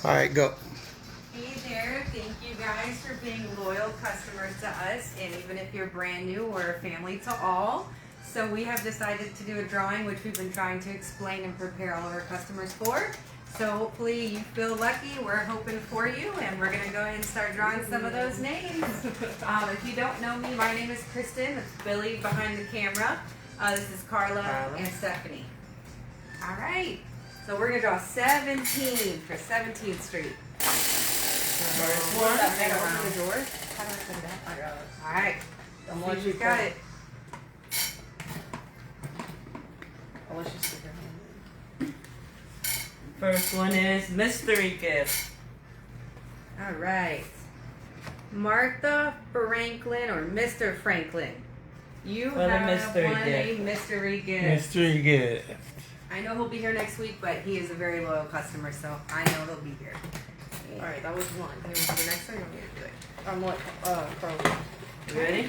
Alright, go. Hey there, thank you guys for being loyal customers to us, and even if you're brand new, we're a family to all. So we have decided to do a drawing, which we've been trying to explain and prepare all of our customers for. So hopefully you feel lucky, we're hoping for you, and we're gonna go ahead and start drawing some of those names. If you don't know me, my name is Kristen, it's Billy behind the camera. This is Carla and Stephanie. All right, so we're gonna draw 17 for 17th Street. First one, I'm gonna open the door. How do I put that? I got it. All right, Unless you got it. Unless you stick your hand in. First one is mystery gift. All right, Martha Franklin or Mr. Franklin. You For the have mystery won gift. a mystery gift. Mystery gift. I know he'll be here next week, but he is a very loyal customer, so I know he'll be here. Alright, that was one. You want to do the next one or you want me to do it? I'm like, Carla. You ready?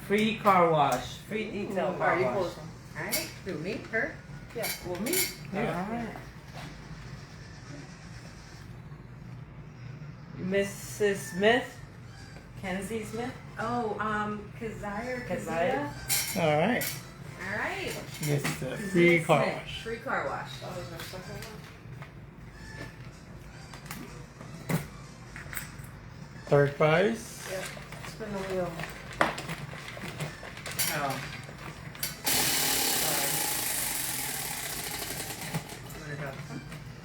Free car wash. Free detail car Alright, you wash. pull this one. Alright, who, me? Her? Yeah. Well, me? Yeah. Alright. Mrs. Smith. Kenzie Smith. Oh, Keziah or Keziah. Alright. Alright. She gets the free car Smith. wash. Free car wash. That was my second one. Third prize. Yep. Spin the wheel. Oh.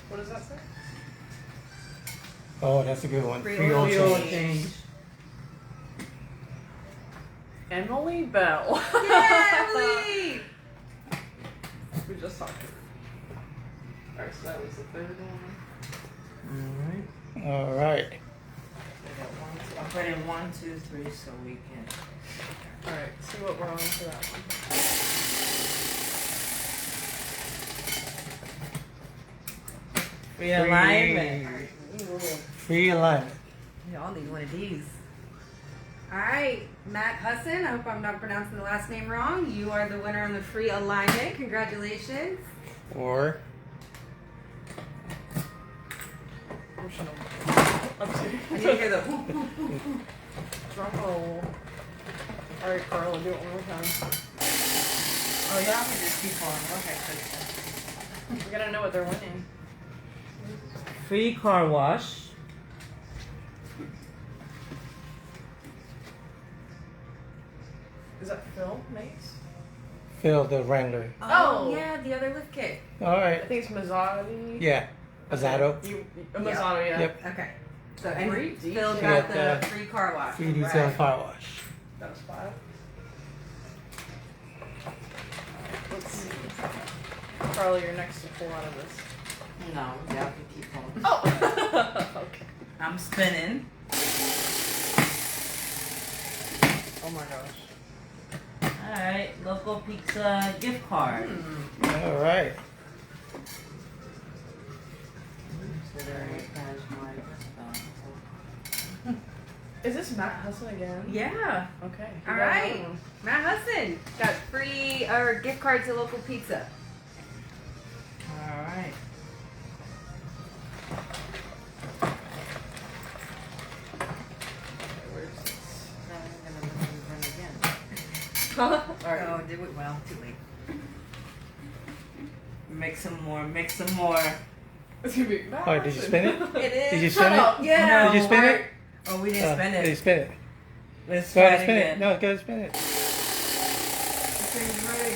What does that say? Oh, that's a good one. Free Free oil oil Oil change. change. Emily Bell. Yeah, Emily! We just talked to her. Alright, so that was the third one. Alright. Alright. I'll put in 1, 2, 3 so we can. Alright, see what we're on for that one. Free alignment. Free alignment. We all need one of these. Alright, Matt Husson, I hope I'm not pronouncing the last name wrong. You are the winner on the free alignment. Congratulations. Or Emotional. I'm serious. I need to hear the Drum roll. Alright, Carla, do it one more time. Oh, y'all can just keep on. Okay, good. We gotta know what they're winning. Free car wash. Is that Phil Mace? Phil the Wrangler. Oh, yeah, the other lift kit. I Alright. think it's Mazzotti. Yeah. Mazzato. Mazzotti, yeah. Yep. Okay. So, and Free Phil detail. got Yeah, the free car wash. Free detail Right. car wash. That was 5. Let's see. Carla, you're next to pull out of this. No, y'all can keep on. Oh! Okay. I'm spinning. Oh my gosh. Alright, local pizza gift card. Alright. Is this Matt Husson again? Yeah. Okay. you All got right. another one. Matt Husson got free or gift card to local pizza. Alright. Okay, where's this? Huh? All right. Oh, did we? Well, too late. Make some more, make some more. It's gonna be Matt Alright, did you Husson. spin it? It is. Did you Shut spin it? up. Yeah. Did you spin it? Oh, we didn't spend Did you it. spin it? Let's Go try ahead it and spin it. again. No, go ahead and spin it.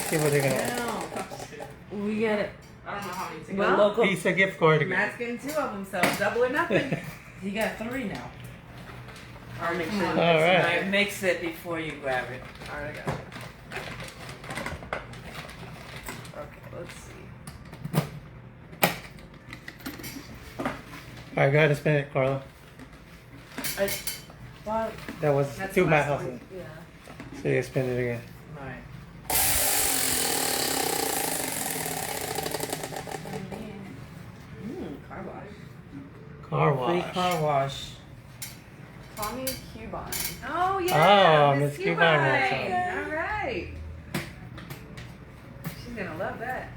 See what they're gonna No. We got it. I don't know how many to Well, go. Local. Pizza gift card again. Matt's getting 2 of them, so double or nothing. You got 3 now. I'll make sure. All right. Alright, mix it before you grab it. Alright, I got you. Okay, let's see. Alright, go ahead and spin it, Carla. I thought. That was That's to the Matt last Husson. Yeah. So you spin it again. Alright. Car wash. Car Free wash. car wash. Tommie Cubine. Oh yeah. Oh, Miss Cubine. All right. Not bad.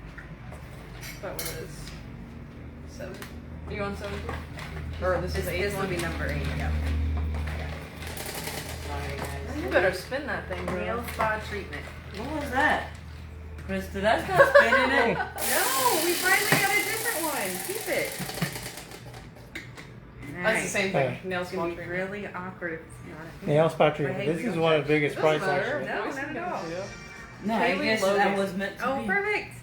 That one is 7. Are you on 7? Or this is 8 This will one? be number 8. Yep. Sorry, guys. You better spin that thing, bro. Nail spa treatment. What was that? Krista, that's not spinning it. No, we finally got a different one. Keep it. That's the same thing. Alright. Nail It's spa gonna be treatment. really awkward if it's not. Nail spot treatment. Right, This we is don't one of the biggest Doesn't price matter. actually. No, Boys not can at do all. it, too. No, I Kaylee guess Logan. that was meant to Oh, be. perfect.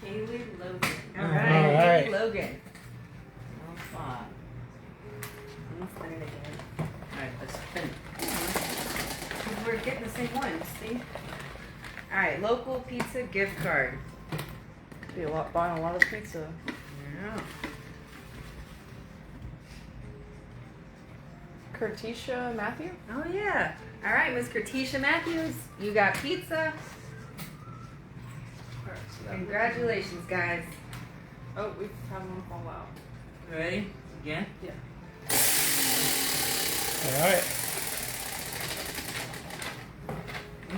Kaylee Logan. All All right, right. Kaylee Logan. Oh, fine. Let's spin it again. Alright, let's spin it. We're getting the same one, see? All right, local pizza gift card. Be buying a lot of pizza. Yeah. Curteasha Matthew? Oh yeah. All right, Miss Curteasha Matthews, you got pizza. Alright, so that Congratulations, guys. Oh, we've had one fall out. Ready? Again? All right.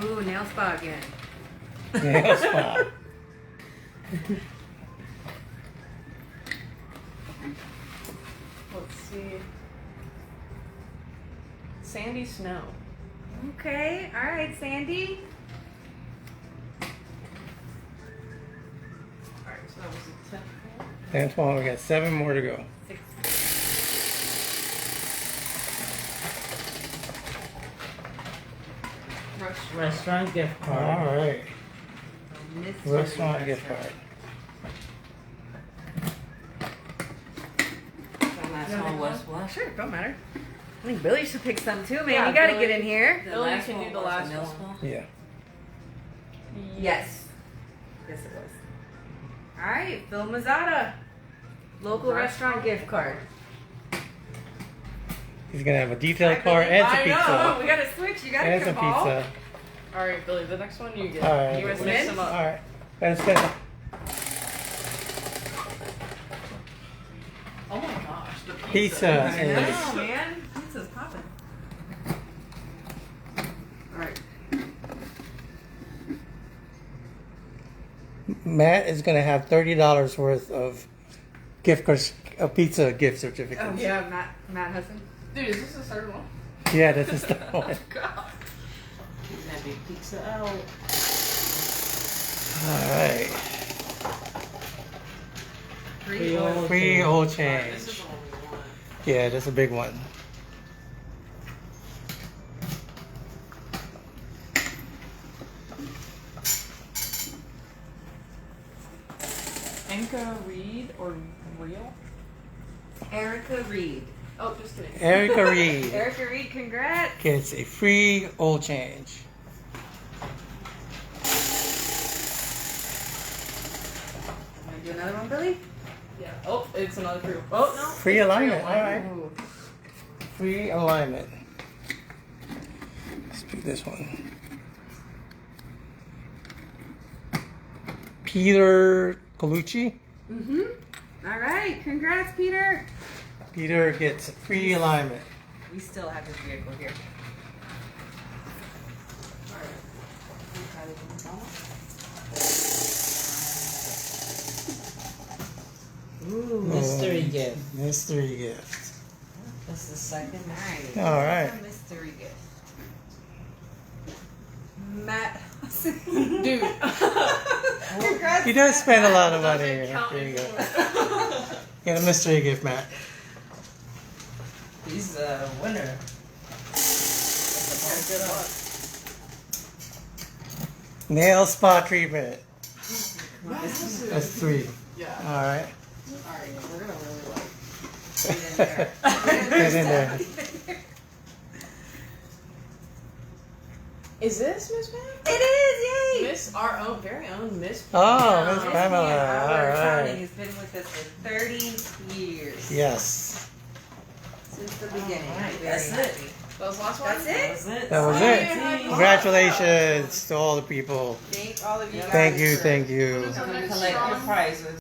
Ooh, nail spa again. Nail spot. Let's see. Sandy Snow. Okay, all right, Sandy. Alright, so that was a 10. That's one. We got 7 more to go. 6. Restaurant gift All card. right. Miss Restaurant gift card. The last one was what? Sure, don't matter. I think Billy should pick some too, man. Yeah, you gotta Billy. get in here. The Billy last can one do the was last nail one. spa? Yeah. Yes. Yes, it was. All right, Phil Mazzata. Local restaurant gift card. He's gonna have a detailed card and some I know. pizza. We gotta switch. You gotta And some come all. pizza. Alright, Billy, the next one you get. All right. You guys Spin? mix them All up. right. Let's spin it. Oh my gosh, the pizza. Pizza I know, is. man. Pizza's popping. All right. Matt is gonna have $30 worth of gift cards, pizza gift certificates. Oh yeah, Matt Husson. Dude, is this the third one? Yeah, this is the one. God. Keep that big pizza out. All right. Free oil. Free oil Alright, change. this is the one we want. Yeah, that's a big one. Erika Reed or Real? Erika Reed. Oh, just kidding. Erika Reed Erika Reed, congrats. gets a free oil change. Want to do another one, Billy? Yeah. Oh, it's another crew. Oh, no. Free alignment. All right. Ooh. Free alignment. Let's do this one. Peter Colucci. Mm-hmm. All right, congrats, Peter. Peter gets free alignment. We still have his vehicle here. Ooh, mystery Oh, gift. Mystery gift. That's the second. Nice. All right. A mystery gift. Matt. Dude. Congrats. He does spend a lot of money Doesn't here. count There you go. anymore. Get a mystery gift, Matt. He's a winner. Good luck. Nail spa treatment. Massive. That's 3. Yeah. All right. Alright, we're gonna really like. Get in there. Is this Miss Pam? It is, yay! Miss our own, very own Miss Oh, Pam. Miss Pamela. All Our right. has been with us for 30 years. Yes. Since the beginning. Alright, Very that's happy. it. That was the last one? That's it? That was it. That was Yay. it. Congratulations to all the people. Thank all of you guys. Thank you. for- Thank you. Who's the next Collect your strong? prizes.